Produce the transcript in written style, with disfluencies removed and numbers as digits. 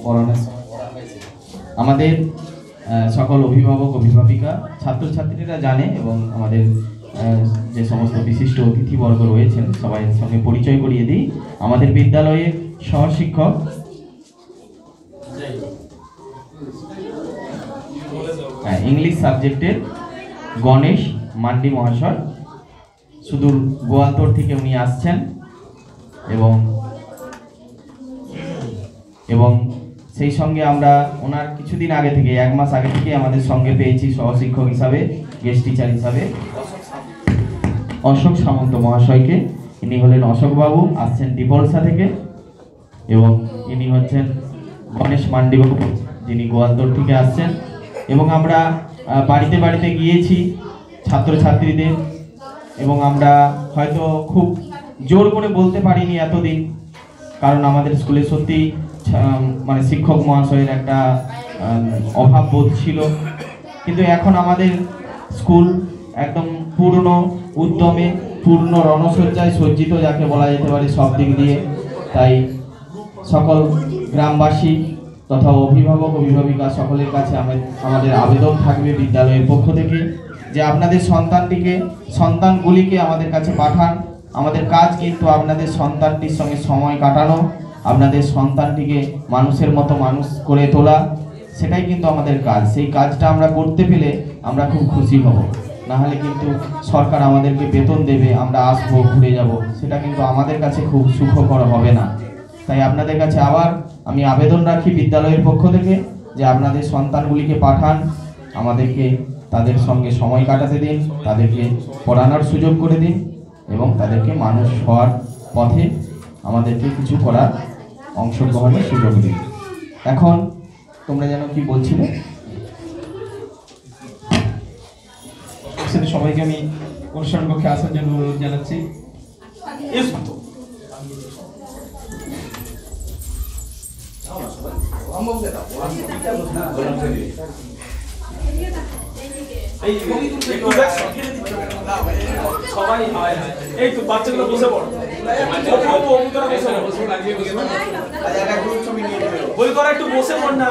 পড়ানো আমাদের সকল অভিভাবক অভিভাবিকা ছাত্রছাত্রীরা জানে এবং আমাদের যে সমস্ত বিশিষ্ট অতিথিবর্গ রয়েছেন সবাই সঙ্গে পরিচয় করিয়ে দিই। আমাদের বিদ্যালয়ের সহশিক্ষক ইংলিশ সাবজেক্টের গণেশ মান্ডি মহাশয়, সুদূর গোয়ালতোড় থেকে উনি আসছেন এবং সেই সঙ্গে আমরা ওনার কিছুদিন আগে থেকে 1 মাস আগে থেকে আমাদের সঙ্গে পেয়েছি সহশিক্ষক হিসাবে, গেস্ট টিচার হিসাবে অশোক সামন্ত মহাশয়কে। ইনি হলেন অশোকবাবু, আসছেন ডিপলসা থেকে, এবং ইনি হচ্ছেন গণেশ মান্ডিবাবু, যিনি গোয়ালতোড় থেকে আসছেন। এবং আমরা বাড়িতে বাড়িতে গিয়েছি ছাত্রছাত্রীদের, এবং আমরা হয়তো খুব জোর করে বলতে পারিনি এতদিন, কারণ আমাদের স্কুলে সত্যি মানে শিক্ষক মহাশয়ের একটা অভাব বোধ ছিল। কিন্তু এখন আমাদের স্কুল একদম পূর্ণ উদ্যমে, পূর্ণ রণসজ্জায় সজ্জিত, যাকে বলা যেতে পারে সব দিক দিয়ে। তাই সকল গ্রামবাসী তথা অভিভাবক অভিভাবিকা সকলের কাছে আমাদের আবেদন থাকবে বিদ্যালয়ের পক্ষ থেকে যে আপনাদের সন্তানগুলিকে আমাদের কাছে পাঠান। আমাদের কাজ কিন্তু আপনাদের সন্তানটির সঙ্গে সময় কাটানো, আপনাদের সন্তানটিকে মানুষের মতো মানুষ করে তোলা, সেটাই কিন্তু আমাদের কাজ। সেই কাজটা আমরা করতে পেলে আমরা খুব খুশি হব। নাহলে কিন্তু সরকার আমাদেরকে বেতন দেবে, আমরা আসবো, ঘুরে যাব, সেটা কিন্তু আমাদের কাছে খুব সুখকর হবে না। তাই আপনাদের কাছে আবার আমি আবেদন রাখি বিদ্যালয়ের পক্ষ থেকে যে আপনাদের সন্তানগুলিকে পাঠান, আমাদেরকে তাদের সঙ্গে সময় কাটাতে দিন, তাদেরকে পড়ানোর সুযোগ করে দিন এবং তাদেরকে মানুষ হওয়ার পথে আমাদেরকে কিছু করার অংশগ্রহণের সুযোগ দিন। এখন তোমরা যেন কি বলছিলে, সবাইকে আমি অনুষ্ঠান কক্ষে আসার জন্য অনুরোধ জানাচ্ছি। এই তো বাচ্চাগুলো বসে পড়ো, বই করা একটু বসে পড় না,